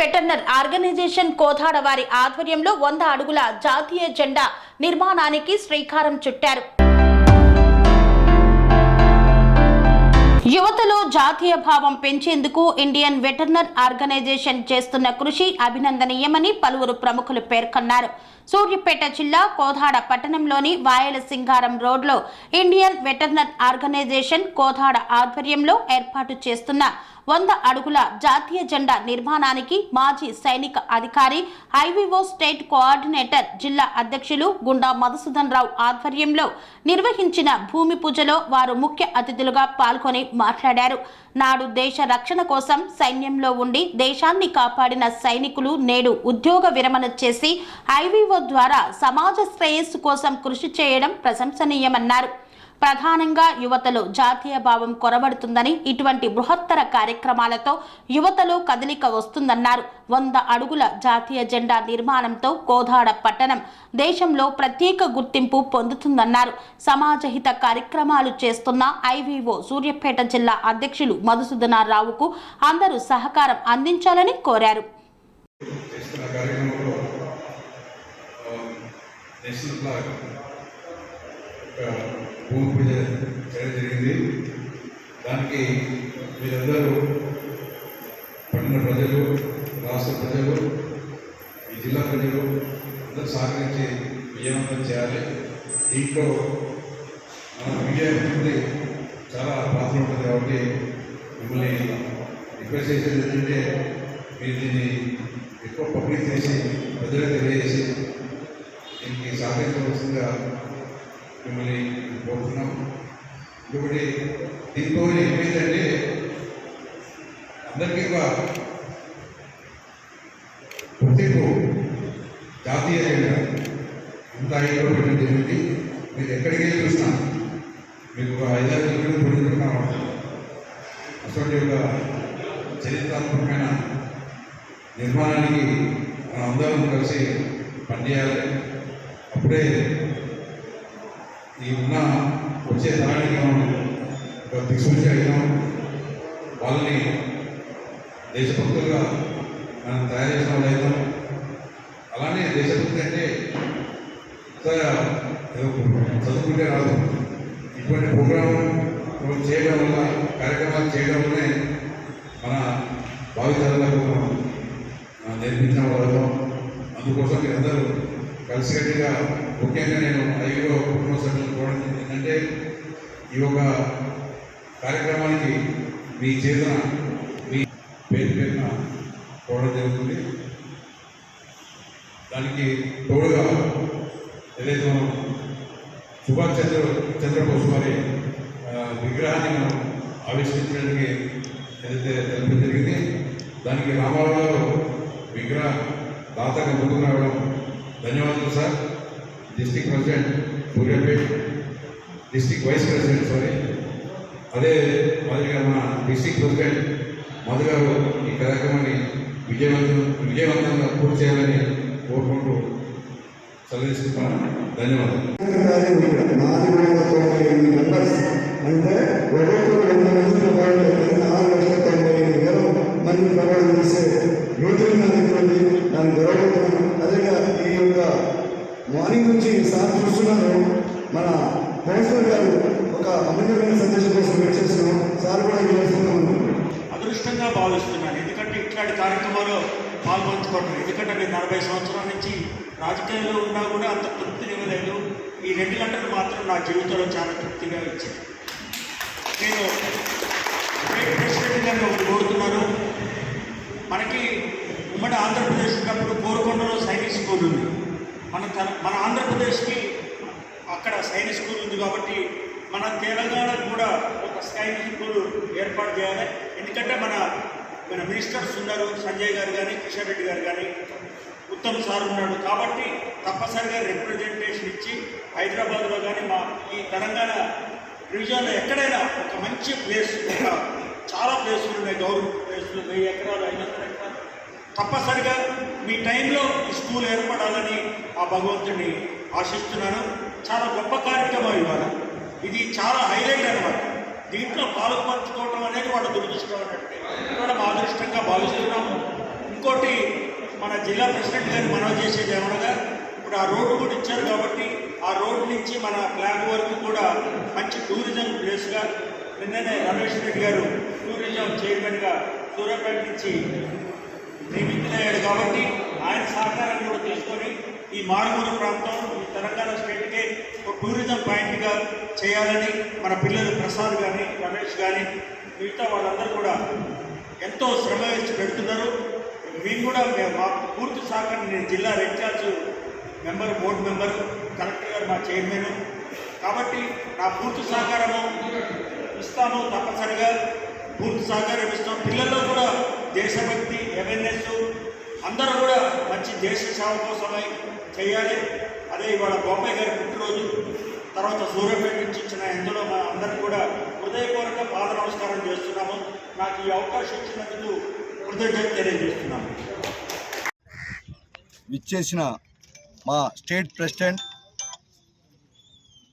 Veterinary organisation Kodad వారి ఆధ్వర్యంలో 100 అడుగుల జాతీయ జెండా నిర్మాణానికి శ్రీకారం చుట్టారు. యువతలో జాతీయ భావం పెంచేందుకు ఇండియన్ వెటర్నరీ ఆర్గనైజేషన్ చేస్తున్న కృషి అభినందనీయమని పలువురు ప్రముఖులు పేర్కొన్నారు. సూర్యాపేట జిల్లా కోదాడ పట్టణంలోని వాయల సింగారం రోడ్లో ఇండియన్ వెటర్నరీ ఆర్గనైజేషన్ కోదాడ ఆధ్వర్యంలో ఏర్పాటు చేస్తున్న 100 అడుగుల జాతీయ జెండా నిర్మాణానికి మాజీ సైనిక అధికారి ఐవీఓ స్టేట్ కోఆర్డినేటర్ జిల్లా అధ్యక్షులు గుండా మధుసూదన్ రావు ఆధ్వర్యంలో నిర్వహించిన భూమి పూజలో వారు ముఖ్య అతిథులుగా పాల్గొని మాట్లాడారు. నాడు దేశ రక్షణ కోసం సైన్యంలో ఉండి దేశాన్ని కాపాడిన సైనికులు నేడు ఉద్యోగ విరమణ చేసి ఐవీఓ ద్వారా సమాజ శ్రేయస్సు కోసం కృషి చేయడం ప్రశంసనీయమన్నారు. ప్రధానంగా యువతలో జాతీయ భావం కొరబడుతుందని, ఇటువంటి బృహత్తర కార్యక్రమాలతో యువతలో కదలిక వస్తుందన్నారు. 100 అడుగుల జాతీయ జెండా నిర్మాణంతో కోదాడ పట్టణం దేశంలో ప్రత్యేక గుర్తింపు పొందుతుందన్నారు. సమాజహిత కార్యక్రమాలు చేస్తున్న ఐవీఓ సూర్యాపేట జిల్లా అధ్యక్షులు మధుసూదన్ రావుకు అందరూ సహకారం అందించాలని కోరారు. భూమి పూజ చేయడం జరిగింది. దానికి మీరందరూ పట్టణ ప్రజలు, రాష్ట్ర ప్రజలు, ఈ జిల్లా ప్రజలు అందరూ సహకరించి విజయవంతం చేయాలి. దీంట్లో మన మీడియా ఉంటుంది చాలా పాత్ర ఉంటుంది కాబట్టి మిమ్మల్ని రిక్వెస్ట్ చేసేది ఏంటంటే మీరు దీన్ని ఎక్కువ పబ్లిక్ చేసి ప్రజలకు తెలియజేసి దీనికి సహకరించవలసిందిగా మిమ్మల్ని కోరుతున్నాం. ఇంకొకటి దీంతో ఏమైందంటే అందరికీ ఒక గుర్తింపు జాతీయ జెండా ఇంత ఐదో పెట్టడం జరిగింది. మీరు ఎక్కడికి వెళ్ళి చూసినా మీకు ఒక 5-6 కిలోమీటర్లు పొందుతున్నాం. అటువంటి ఒక చరిత్రాత్మకమైన నిర్మాణానికి మనం అందరం కలిసి పనిచేయాలి. అప్పుడే ఈ ఉన్న వచ్చే తరానికి మనం ఒక దిక్సూచి అయినాం. వాళ్ళని దేశభక్తులుగా మనం తయారు చేసిన వాళ్ళు అవుతాం. అలానే దేశభక్తి అంటే చదువుకుంటే రాదు. ఇటువంటి ప్రోగ్రాం చేయడం వల్ల, కార్యక్రమాలు చేయడం వల్లనే మన భావితరాలకు మనం నేర్పించిన వాళ్ళం. అందుకోసం మీరందరూ కలిసికట్టుగా, ముఖ్యంగా నేను ఐవీఓ కుటుంబ సభ్యులు కోవడం ఏంటంటే ఈ యొక్క కార్యక్రమానికి మీ చేతన మీ పేరున కోవడం జరుగుతుంది. దానికి తోడుగా ఏదైతే మనం సుభాష్ చంద్రబోస్ వారి విగ్రహాన్ని మనం ఆవిష్కరించడానికి ఏదైతే తెలపడం జరిగింది, దానికి రామారావు గారు విగ్రహ దాతగా ముందుకు రావడం ధన్యవాదాలు sir. District president Suryapet, district vice president అదే మాదిరిగా మన డిస్ట్రిక్ట్ ప్రెసిడెంట్ మధు గారు ఈ కార్యక్రమాన్ని విజయవంతంగా పూర్తి చేయాలని కోరుకుంటూ సెలవుస్తున్నాను. ధన్యవాదాలు. అంటే 1,2,4,98,498,000 మంది ప్రమాణం చేసే యోధులు దానికి గౌరవపడుతున్నాను. అదేగా ఈ యొక్క మార్నింగ్ నుంచి సార్ చూస్తున్నారు. మన కౌన్సిలర్ గారు ఒక అమూల్యమైన సందేశం కోసం వెయిట్ చేస్తున్నాం. సార్ కూడా చేస్తున్నాము. అదృష్టంగా భావిస్తున్నాను. ఎందుకంటే ఇట్లాంటి కార్యక్రమాలు పాల్పంచుకోవడం. ఎందుకంటే నేను 40 సంవత్సరాల నుంచి రాజకీయాల్లో ఉన్నా కూడా అంత తృప్తిగా ఇవ్వలేదు. ఈ 2 గంటలు మాత్రం నా జీవితంలో చాలా తృప్తిగా ఇచ్చింది. నేను ప్రెసిడెంట్ గారిని ఒకటి కోరుతున్నాను. మనకి ఉమ్మడి ఆంధ్రప్రదేశ్ ఉన్నప్పుడు కోరుకొండలో సైనిక్ స్కూల్ ఉంది. మన ఆంధ్రప్రదేశ్కి అక్కడ సైనిక్ స్కూల్ ఉంది కాబట్టి మన తెలంగాణకు కూడా ఒక సైనిక్ స్కూల్ ఏర్పాటు చేయాలి. ఎందుకంటే మన మినిస్టర్స్ ఉన్నారు, సంజయ్ గారు కానీ, కిషన్ రెడ్డి గారు కానీ, ఉత్తమ్ సార్ ఉన్నాడు. కాబట్టి తప్పనిసరిగా రిప్రజెంటేషన్ ఇచ్చి హైదరాబాద్లో కానీ ఈ తెలంగాణ రీజియన్లో ఎక్కడైనా ఒక మంచి ప్లేస్, ఒక చాలా ప్లేసులు ఉన్నాయి, గవర్నమెంట్ ప్లేసులు, 1000 ఎకరాలు, 500 ఎకరాలు. తప్పనిసరిగా మీ టైంలో ఈ స్కూల్ ఏర్పడాలని ఆ భగవంతుడిని ఆశిస్తున్నాను. చాలా గొప్ప కార్యక్రమం ఇవాళ. ఇది చాలా హైలైట్ అనమాట. దీంట్లో పాల్పంచుకోవడం అనేది వాళ్ళ దురదృష్టం అన్నట్టు. ఇక్కడ మా అదృష్టంగా భావిస్తున్నాము. ఇంకోటి జిల్లా ప్రెసిడెంట్ గారు మనవి చేసేది ఏమనగా ఇప్పుడు ఆ రోడ్డు కూడా ఇచ్చారు కాబట్టి ఆ రోడ్డు నుంచి మన ఫ్లాగ్ వరకు కూడా మంచి టూరిజం ప్లేస్గా నిన్ననే రమేష్ రెడ్డి గారు టూరిజం చైర్మన్గా సూర్యాపేట నుంచి నియమితులయ్యాడు కాబట్టి ఆయన సహకారాన్ని కూడా తీసుకొని ఈ మారుమూల ప్రాంతం ఈ తెలంగాణ స్టేట్కే ఒక టూరిజం పాయింట్గా చేయాలని మన పిల్లలు ప్రసాద్ కానీ రమేష్ కానీ మిగతా వాళ్ళందరూ కూడా ఎంతో శ్రమ వేసి పెడుతున్నారు. మేము కూడా మాకు పూర్తి సహకారం, నేను జిల్లా in charge member, board member, collector గారు మా చైర్మన్ కాబట్టి నా పూర్తి సహకారము ఇస్తాము. తప్పనిసరిగా పూర్తి సహకారం ఇస్తాం. పిల్లల్లో కూడా దేశభక్తి, అవేర్నెస్, అందరూ కూడా మంచి దేశ సేవ కోసమై చేయాలి. అదే ఇవాళ గోపయ్య గారి పుట్టినరోజు, తర్వాత సూర్యాపేట నుంచి ఇచ్చిన ఇందులో మా అందరికీ కూడా హృదయపూర్వక పాద నమస్కారం చేస్తున్నాము. నాకు ఈ అవకాశం ఇచ్చినందుకు కృతజ్ఞత తెలియజేస్తున్నాము. విచ్చేసిన మా స్టేట్ ప్రెసిడెంట్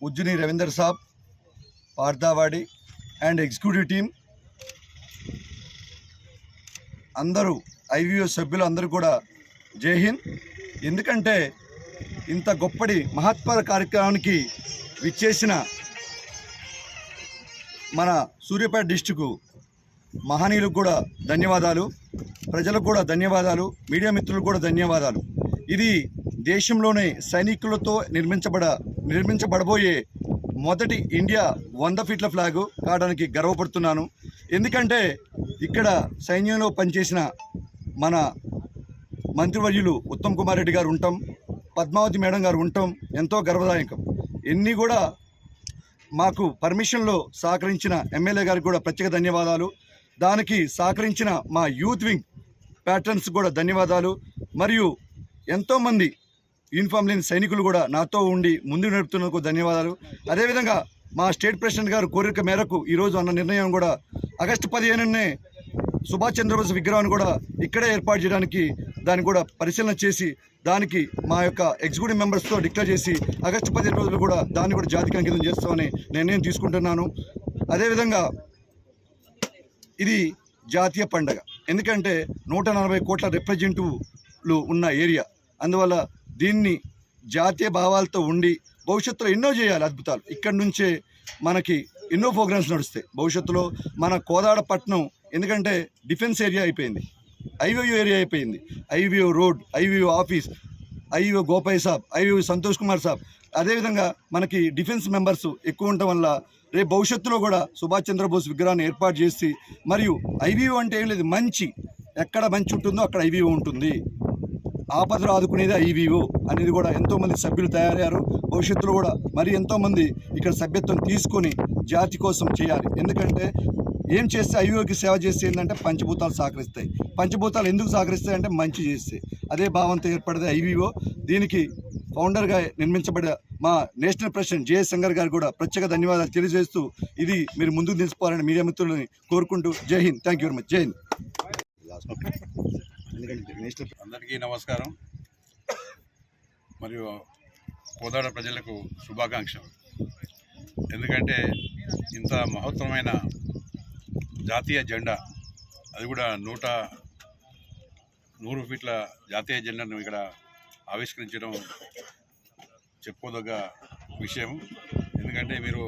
ఉజ్జుని రవీందర్ సాబ్, పార్థావాడి అండ్ ఎగ్జిక్యూటివ్ టీమ్ అందరూ, ఐవీఓ సభ్యులు అందరూ కూడా జై హింద్. ఎందుకంటే ఇంత గొప్పటి మహత్వర కార్యక్రమానికి విచ్చేసిన మన సూర్యాపేట డిస్టిక్ మహనీయులకు కూడా ధన్యవాదాలు, ప్రజలకు కూడా ధన్యవాదాలు, మీడియా మిత్రులకు కూడా ధన్యవాదాలు. ఇది దేశంలోనే సైనికులతో నిర్మించబడబోయే మొదటి ఇండియా 100 ఫీట్ల ఫ్లాగ్ కావడానికి గర్వపడుతున్నాను. ఎందుకంటే ఇక్కడ సైన్యంలో పనిచేసిన మన మంత్రివర్యులు ఉత్తమ్ కుమార్ రెడ్డి గారు ఉండటం, పద్మావతి మేడం గారు ఉండటం ఎంతో గర్వదాయకం. ఎన్ని కూడా మాకు పర్మిషన్లో సహకరించిన ఎమ్మెల్యే గారికి కూడా ప్రత్యేక ధన్యవాదాలు. దానికి సహకరించిన మా యూత్ వింగ్ ప్యాట్రన్స్ కూడా ధన్యవాదాలు. మరియు ఎంతోమంది యూనిఫామ్ లేని సైనికులు కూడా నాతో ఉండి ముందుకు నడుపుతున్నందుకు ధన్యవాదాలు. అదేవిధంగా మా స్టేట్ ప్రెసిడెంట్ గారు కోరిక మేరకు ఈరోజు అన్న నిర్ణయం కూడా ఆగస్టు 15నే సుభాష్ చంద్రబోస్ విగ్రహాన్ని కూడా ఇక్కడే ఏర్పాటు చేయడానికి దాన్ని కూడా పరిశీలన చేసి దానికి మా యొక్క ఎగ్జిక్యూటివ్ మెంబర్స్తో డిక్లేర్ చేసి ఆగస్టు 15 రోజులు కూడా దాన్ని కూడా జాతికి అంకితం చేస్తామని నిర్ణయం తీసుకుంటున్నాను. అదేవిధంగా ఇది జాతీయ పండగ, ఎందుకంటే 140 కోట్ల రిప్రజెంటేటివ్లు ఉన్న ఏరియా. అందువల్ల దీన్ని జాతీయ భావాలతో ఉండి భవిష్యత్తులో ఎన్నో చేయాలి అద్భుతాలు. ఇక్కడి నుంచే మనకి ఎన్నో ప్రోగ్రామ్స్ నడుస్తాయి భవిష్యత్తులో. మన కోదాడ పట్టణం ఎందుకంటే డిఫెన్స్ ఏరియా అయిపోయింది, ఐవీఓ ఏరియా అయిపోయింది, IVO road, IVO office, IVO Gopayya సాబ్, ఐవీఓ సంతోష్ కుమార్ సాబ్. అదేవిధంగా మనకి డిఫెన్స్ మెంబర్స్ ఎక్కువ ఉండటం వల్ల రేపు భవిష్యత్తులో కూడా సుభాష్ చంద్రబోస్ విగ్రహాన్ని ఏర్పాటు చేసి, మరియు ఐవీఓ అంటే ఏం లేదు, మంచి ఎక్కడ మంచి ఉంటుందో అక్కడ ఐవీఓ ఉంటుంది. ఆపదలు ఆదుకునేది ఐవీఓ అనేది కూడా ఎంతోమంది సభ్యులు తయారయ్యారు. భవిష్యత్తులో కూడా మరి ఎంతోమంది ఇక్కడ సభ్యత్వం తీసుకొని జాతి కోసం చేయాలి. ఎందుకంటే ఏం చేస్తే ఐవీఓకి సేవ చేస్తే ఏంటంటే పంచభూతాలు సహకరిస్తాయి. పంచభూతాలు ఎందుకు సహకరిస్తాయి అంటే మంచి చేస్తే. అదే భావంతో ఏర్పడేది ఐవీఓ. దీనికి ఫౌండర్గా నిర్మించబడే మా నేషనల్ ప్రెసిడెంట్ జేఎస్ శంకర్ గారు కూడా ప్రత్యేక ధన్యవాదాలు తెలియజేస్తూ ఇది మీరు ముందుకు తీసుకోవాలని మీడియా మిత్రులని కోరుకుంటూ జై Hind. Thank you very much. జై హింద్. అందరికీ నమస్కారం మరియు కోదాడ ప్రజలకు శుభాకాంక్షలు. ఎందుకంటే ఇంత మహత్తరమైన జాతీయ జెండా, అది కూడా 100 ఫీట్ల జాతీయ జెండాను ఇక్కడ ఆవిష్కరించడం చెప్పుకోదగ్గ విషయం. ఎందుకంటే మీరు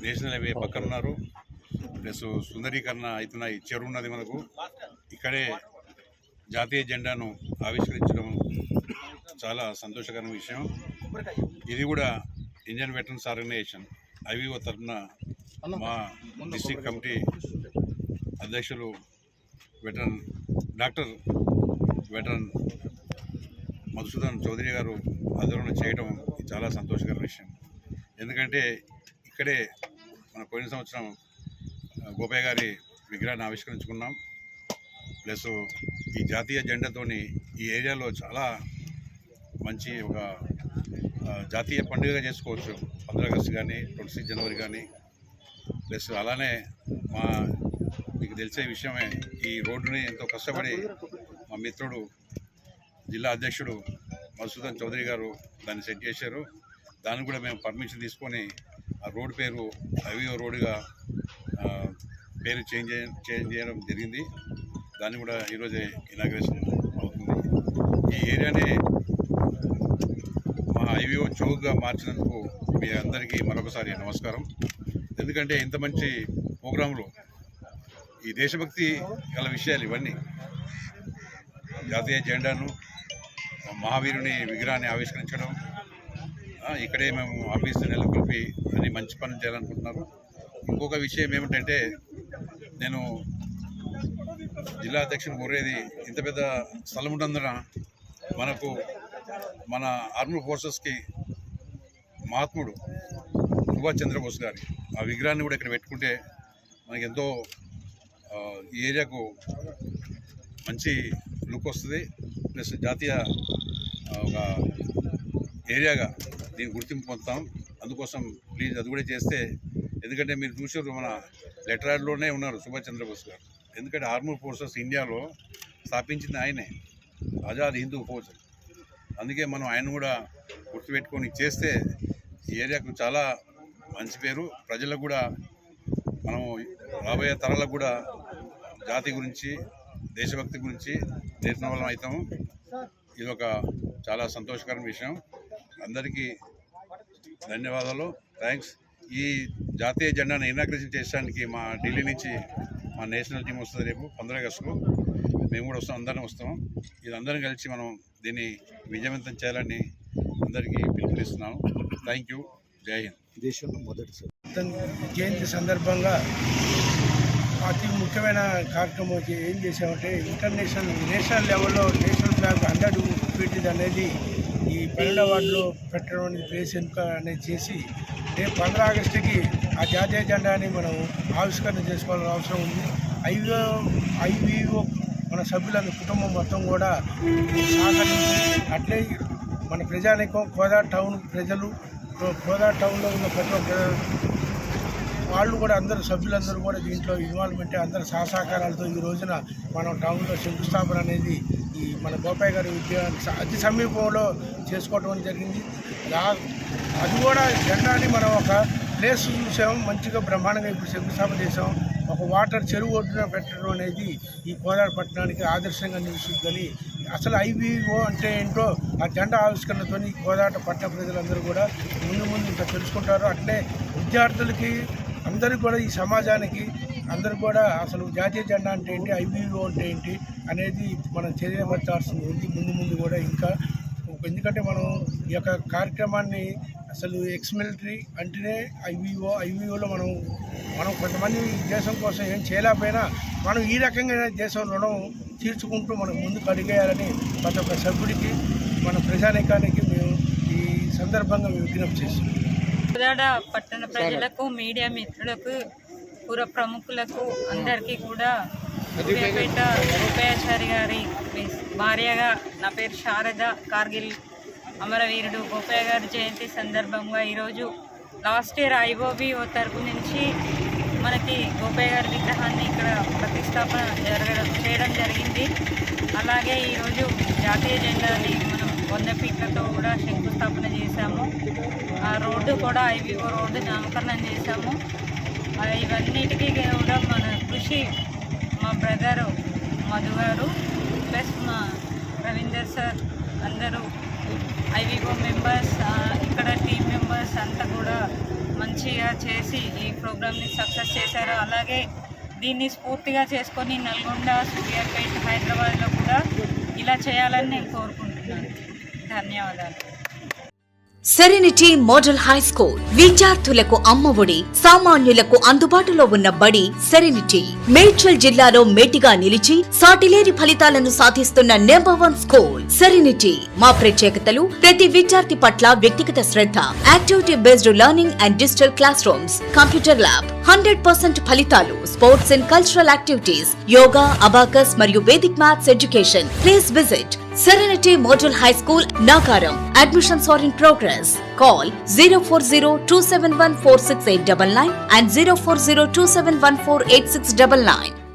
నేషనల్ హైవే పక్కన ఉన్నారు, ప్లస్ సుందరీకరణ అవుతున్న ఈ చెరువు ఉన్నది మనకు. ఇక్కడే జాతీయ జెండాను ఆవిష్కరించడం చాలా సంతోషకరమైన విషయం. ఇది కూడా ఇండియన్ వెటరన్స్ ఆర్గనైజేషన్ ఐవీఓ తరఫున మా డిస్ట్రిక్ట్ కమిటీ అధ్యక్షులు డాక్టర్ వెటరన్ మధుసూదన్ చౌదరి గారు ఆధ్వర్యంలో చేయడం చాలా సంతోషకరమైన విషయం. ఎందుకంటే ఇక్కడే మన పోయిన సంవత్సరం గోపయ్య గారి విగ్రహాన్ని ఆవిష్కరించుకున్నాం. ప్లస్ ఈ జాతీయ జెండాతోని ఈ ఏరియాలో చాలా మంచి ఒక జాతీయ పండుగగా చేసుకోవచ్చు. 15 ఆగస్టు కానీ 26 జనవరి కానీ. ప్లస్ అలానే మీకు తెలిసే విషయమే, ఈ రోడ్డుని ఎంతో కష్టపడి మా మిత్రుడు జిల్లా అధ్యక్షుడు మధుసూదన్ చౌదరి గారు దాన్ని సెట్ చేశారు. దాన్ని కూడా మేము పర్మిషన్ తీసుకొని ఆ రోడ్ పేరు ఐవీఓ రోడ్డుగా పేరు చేంజ్ చేయడం జరిగింది. దాన్ని కూడా ఈరోజే ఇనాగ్రేషన్ అవుతుంది. ఈ ఏరియానే మా ఐవీఓ చౌక్గా మార్చినందుకు మీ అందరికీ మరొకసారి నమస్కారం. ఎందుకంటే ఇంత మంచి ప్రోగ్రాంలో ఈ దేశభక్తి గల విషయాలు ఇవన్నీ, జాతీయ జెండాను, మహావీరుని విగ్రహాన్ని ఆవిష్కరించడం, ఇక్కడే మేము ఆఫీసు నెలకొల్పి అని మంచి పనులు చేయాలనుకుంటున్నారు. ఇంకొక విషయం ఏమిటంటే, నేను జిల్లా అధ్యక్షుని కోరేది, ఇంత పెద్ద స్థలం ఉన్నందున మనకు మన ఆర్మీ ఫోర్సెస్కి మహాత్ముడు సుభాష్ చంద్రబోస్ గారి ఆ విగ్రహాన్ని కూడా ఇక్కడ పెట్టుకుంటే మనకి ఎంతో ఈ ఏరియాకు మంచి లుక్ వస్తుంది. ప్లస్ జాతీయ ఒక ఏరియాగా దీన్ని గుర్తింపు పొందుతాం. అందుకోసం ప్లీజ్ అది కూడా చేస్తే, ఎందుకంటే మీరు చూసారు మన లెటరాడ్లోనే ఉన్నారు సుభాష్ చంద్రబోస్ గారు. ఎందుకంటే ఆర్మీ ఫోర్సెస్ ఇండియాలో స్థాపించింది ఆయనే, ఆజాద్ హిందూ ఫౌజ్. అందుకే మనం ఆయన కూడా గుర్తుపెట్టుకొని చేస్తే ఈ ఏరియాకు చాలా మంచి పేరు, ప్రజలకు కూడా మనం రాబోయే తరాలకు కూడా జాతి గురించి, దేశభక్తి గురించి నేర్పిన వాళ్ళం అవుతాము. ఇది ఒక చాలా సంతోషకరమైన విషయం. అందరికీ ధన్యవాదాలు, థ్యాంక్స్. ఈ జాతీయ జెండాను ఇనాగ్రేషన్ చేయడానికి మా ఢిల్లీ నుంచి మా నేషనల్ టీం వస్తుంది రేపు 15 ఆగస్టుకు. మేము కూడా వస్తాం, అందరం వస్తాం. ఇది అందరం కలిసి మనం దీన్ని విజయవంతం చేయాలని అందరికీ పిలుపునిస్తున్నాను. Thank you. జై హింద్. దేశంలో మొదటి జయంతి సందర్భంగా అతి ముఖ్యమైన కార్యక్రమం ఏం చేసామంటే, నేషనల్ లెవెల్లో నేషనల్ ఫ్లాగ్ 100 ఫీట్ అనేది ఈ 12వ వార్డులో పెట్టడం ప్లేస్ ఎన్నిక అనేది చేసి, రేపు 15 ఆగస్టుకి ఆ జాతీయ జెండాని మనం ఆవిష్కరణ చేసుకోవాల్సిన అవసరం ఉంది. ఐవీఓ మన సభ్యులందరూ కుటుంబం మొత్తం కూడా సహకరించి, అట్లే మన ప్రజానికం, కోదాడ టౌన్ ప్రజలు, కోదాడ టౌన్లో ఉన్న ప్రతి ఒక్క వాళ్ళు కూడా, అందరూ సభ్యులందరూ కూడా దీంట్లో ఇన్వాల్వ్మెంట్, అందరూ సహకారాలతో ఈ రోజున మనం టౌన్లో శంకుస్థాపన అనేది ఈ మన గోపాయ్ గారి విద్యాలయం అతి సమీపంలో చేసుకోవడం జరిగింది. అది కూడా జెండాని మనం ఒక ప్లేస్ చూసాం, మంచిగా బ్రహ్మాండంగా ఇప్పుడు శంకుస్థాపన చేసాం. ఒక వాటర్ చెరువు ఒడ్డున పెట్టడం అనేది ఈ కోదాడ పట్టణానికి ఆదర్శంగా నిలుస్తుందని, అసలు ఐవీఓ అంటే ఏంటో ఆ జెండా ఆవిష్కరణతో ఈ కోదాడ పట్టణ ప్రజలందరూ కూడా ముందు ఇంకా తెలుసుకుంటారు. అట్లే విద్యార్థులకి అందరికీ కూడా, ఈ సమాజానికి అందరూ కూడా అసలు జాతీయ జెండా అంటే ఏంటి, ఐవీఓ అంటే ఏంటి అనేది మనం తెలియపరచాల్సింది ఉంది ముందు కూడా ఇంకా. ఎందుకంటే మనం ఈ యొక్క కార్యక్రమాన్ని అసలు ఎక్స్ మిలిటరీ అంటేనే ఐవీఓలో మనం కొంతమంది దేశం కోసం ఏం చేయలేకపోయినా మనం ఈ రకంగా దేశం రుణం తీర్చుకుంటూ మనం ముందుకు అడిగేయాలని ప్రతి ఒక్క సభ్యుడికి, మన ప్రజానీకానికి మేము ఈ సందర్భంగా విజ్ఞప్తి చేస్తున్నాం. కోదాడ పట్టణ ప్రజలకు, మీడియా మిత్రులకు, పుర ప్రముఖులకు అందరికీ కూడా సూర్యాపేట గోపాయాచారి గారి భార్యగా, నా పేరు శారద, కార్గిల్ అమరవీరుడు గోపాయ గారి జయంతి సందర్భంగా ఈరోజు లాస్ట్ ఇయర్ ఐఓబిఓ తరపు నుంచి మనకి గోపాయ గారి విగ్రహాన్ని ఇక్కడ ప్రతిష్టాపన చేయడం జరిగింది. అలాగే ఈరోజు జాతీయ జెండాని మనం 100 ఫీట్లతో కూడా శంకుస్థాపన చేశాము. ఆ రోడ్డు కూడా ఐవీఓ రోడ్డు నామకరణం చేశాము. ఇవన్నిటికీ కూడా మన కృషి మా బ్రదరు మధు గారు ప్లస్ మా రవీందర్ సార్, అందరూ ఐవీఓ మెంబర్స్, ఇక్కడ టీమ్ మెంబర్స్ అంతా కూడా మంచిగా చేసి ఈ ప్రోగ్రామ్ని సక్సెస్ చేశారు. అలాగే దీన్ని స్ఫూర్తిగా చేసుకొని నల్గొండ, సూర్యాపేట, హైదరాబాద్లో కూడా ఇలా చేయాలని నేను కోరుకుంటున్నాను. ధన్యవాదాలు. సెరెనిటీ మోడల్ హై స్కూల్ విద్యార్థులకు అమ్మఒడి, సామాన్యులకు అందుబాటులో ఉన్న బడి సెరెనిటీ. మేడ్చల్ జిల్లాలో మేటిగా నిలిచి సాటిలేని ఫలితాలను సాధిస్తున్న #1 స్కూల్ సెరెనిటీ. మా ప్రత్యేకతలు: ప్రతి విద్యార్థి పట్ల వ్యక్తిగత శ్రద్ధ, activity based learning and digital classrooms, computer lab, 100% ఫలితాలు, sports and cultural activities, yoga, abacus మరియు Vedic maths education. Please visit Serenity Model High School, Nagaram. Admissions are in progress. Call 040-271-46899 and 040-271-48699.